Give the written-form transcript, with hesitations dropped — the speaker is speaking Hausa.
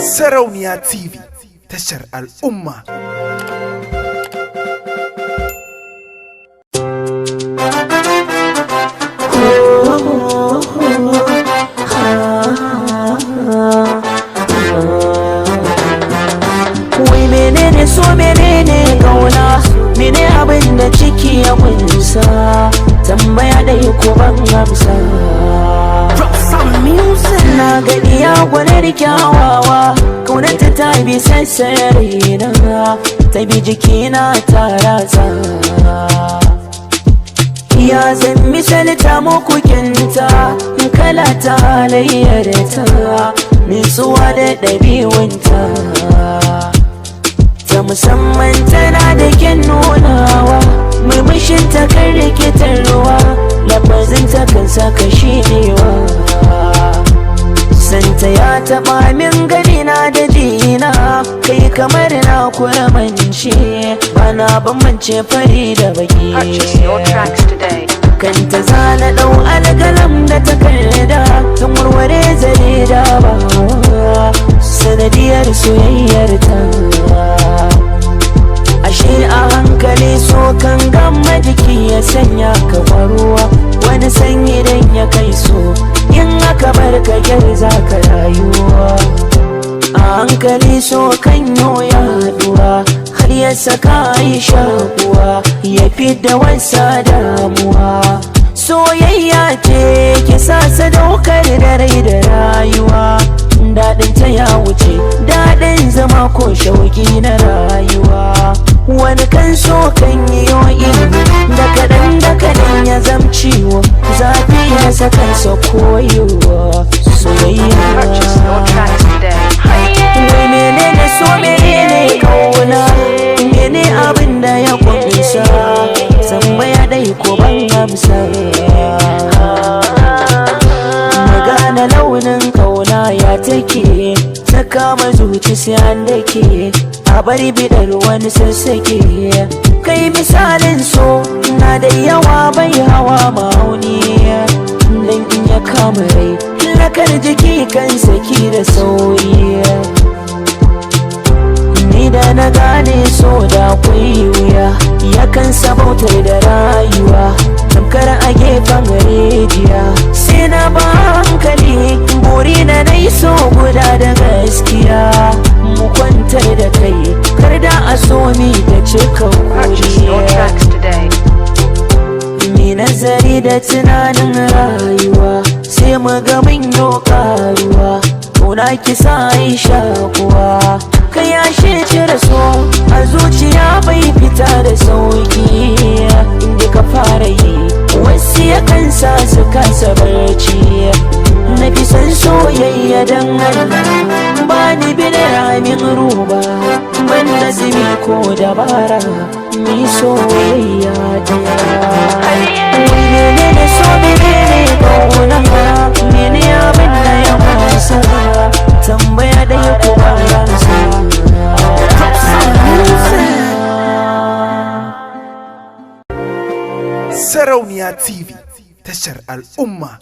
Sarauniya TV, tashar al'umma. Wai menene so, menene kauna, mene abin da ciki ya kunsa, tambaya dai ko ban amsa. Na gani ya gwanar kyawawa, kaunanta ta bi sassare na, ta bi jikina ta ratsa. Ya zan misalta muku kinta, kala ta halayyar ta, nutsuwa da ɗabi'unta ta musamman tana da kyan nunawa, murmushin ta kan rikitarwa, lafazin ta kan saka shinewa. Santa ya taɓa min ganina da jina, kai kamar na kuramance, bana bambance fari da baki. Kanta zana ɗau alƙalam da takarda, kan warware zare da bawa, sanadiyar soyayyar ta. Ashe a hankali so kan gama jiki ya sanya ka faruwa, wani sanyi dan ya kai so, in aka bar ka gyar za ka rayuwa. A hankali so kan ya haɗuwa, har ya saka yi shakuwa, ya fidda wasa damuwa. Soyayya ce ke sa sadaukar da rai da rayuwa, daɗin ta ya wuce daɗin zama ko shauki na rayuwa. Wani kan so kan yi ilimi, da kaɗan ya zamciwo, zafi ya saka sa koyewa soyayya. Wai menene so, menene kauna, mene abin da ya kunsa, tambaya dai ko ban amsa. Magana launin kauna ya take, ta kama zuci sai an dake, a bari bidar wani sassake. Kai misalin so na da yawa bai hawa ma'auni, dan in ya kama rai lakar jiki kan saki da sauri. Ni da na gane so da akwai wuya, yakan sabautar da rayuwa, tamkar a gefen rijiya. Sai na ba hankali, buri na nai so guda da gaskiya, mu kwantar da kai kar da a so mi ta cika kuriya. Mi nazari da tunanin rayuwa, sai mu ga mun yi karuwa, kuna kisa aisha kuwa. Ka yashe cire so a zuciya bai fita da sauki, inda ka fara yi wasu ya kansa su kasa barci. Na fi san soyayya dan Allah, ba ni bi da ramin ruba, ban da zimi ko dabara, mi soyayya daya. Wai menene so, menene kauna, mene abin da ya wasa, tambaya da ya kuma ransa. Sarauniya TV, tashar al'umma.